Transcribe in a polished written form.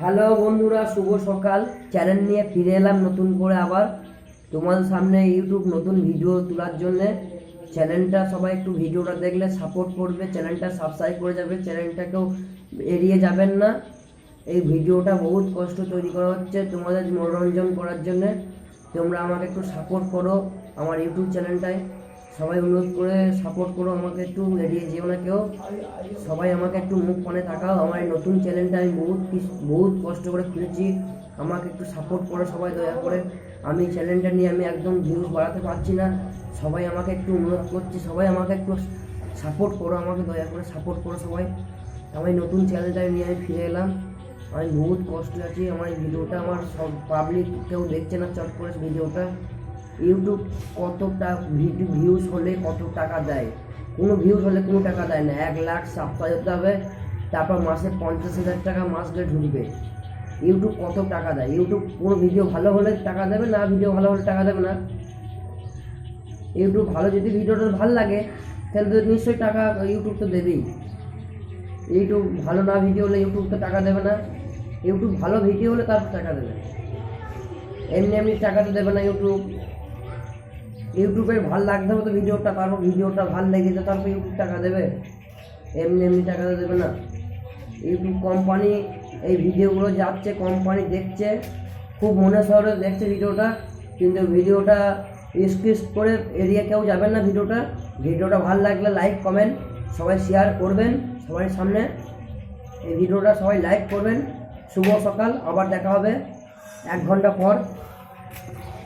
Hello বন্ধুরা, শুভ সকাল। Channel নিয়ে ফিরে এলাম নতুন করে আবার তোমাদের সামনে ইউটিউব নতুন ভিডিও তোলার জন্যে। চ্যানেলটা সবাই একটু ভিডিওটা দেখলে সাপোর্ট করবে, চ্যানেলটা সাবস্ক্রাইব করে যাবে, চ্যানেলটাকেও এড়িয়ে যাবেন না। এই ভিডিওটা বহুত কষ্ট তৈরি করা হচ্ছে তোমাদের মনোরঞ্জন করার জন্যে। তোমরা আমাকে একটু সাপোর্ট করো আমার ইউটিউব চ্যানেলটায়। সবাই অনুরোধ করে সাপোর্ট করো আমাকে, একটু এড়িয়ে যেও না কেউ। সবাই আমাকে একটু মুখ পানে তাকাও। আমার এই নতুন চ্যানেলটা আমি বহুত কষ্ট করে খুলেছি। আমাকে একটু সাপোর্ট করো সবাই দয়া করে। আমি চ্যানেলটা নিয়ে আমি একদম ভিউজ বাড়াতে পারছি না। সবাই আমাকে একটু অনুরোধ করছি, সবাই আমাকে একটু সাপোর্ট করো, আমাকে দয়া করে সাপোর্ট করো সবাই। আমার এই নতুন চ্যানেলটা নিয়ে আমি ফিরে এলাম। আমি বহুত কষ্টে আছি। আমার এই ভিডিওটা আমার সব পাবলিক কেউ দেখছে না চট করে ভিডিওটা। ইউটিউব কতটা ভিউজ হলে কত টাকা দেয়? কোনো ভিউজ হলে কোনো টাকা দেয় না। 1 লাখ সাবস্ক্রাইব হতে হবে, তারপর মাসে 50,000 টাকা মাস গেলে ঢুকবে। ইউটিউব কত টাকা দেয়? ইউটিউব কোনো ভিডিও ভালো হলে টাকা দেবে না, ভিডিও ভালো হলে টাকা দেবে না। ইউটিউব ভালো, যদি ভিডিওটা ভালো লাগে তাহলে তো নিশ্চয়ই টাকা ইউটিউব তো দেবেই। ইউটিউব ভালো না ভিডিও হলে ইউটিউব তো টাকা দেবে না। ইউটিউব ভালো ভিডিও হলে তারপর টাকা দেবে, এমনি এমনি টাকা তো দেবে না ইউটিউব। ইউটিউবের ভাল লাগতে হবে তো ভিডিওটা, তারপর ভিডিওটা ভাল লেগেছে তারপর ইউটিউব টাকা দেবে, এমনি এমনি টাকা দেবে না। ইউটিউব কোম্পানি এই ভিডিওগুলো যাচ্ছে, কোম্পানি দেখছে, খুব মনে শহরে দেখছে ভিডিওটা, কিন্তু ভিডিওটা স্কিপ করে এড়িয়ে কেউ যাবেন না। ভিডিওটা ভালো লাগলে লাইক কমেন্ট সবাই শেয়ার করবেন সবার সামনে। এই ভিডিওটা সবাই লাইক করবেন। শুভ সকাল, আবার দেখা হবে 1 ঘন্টা পর।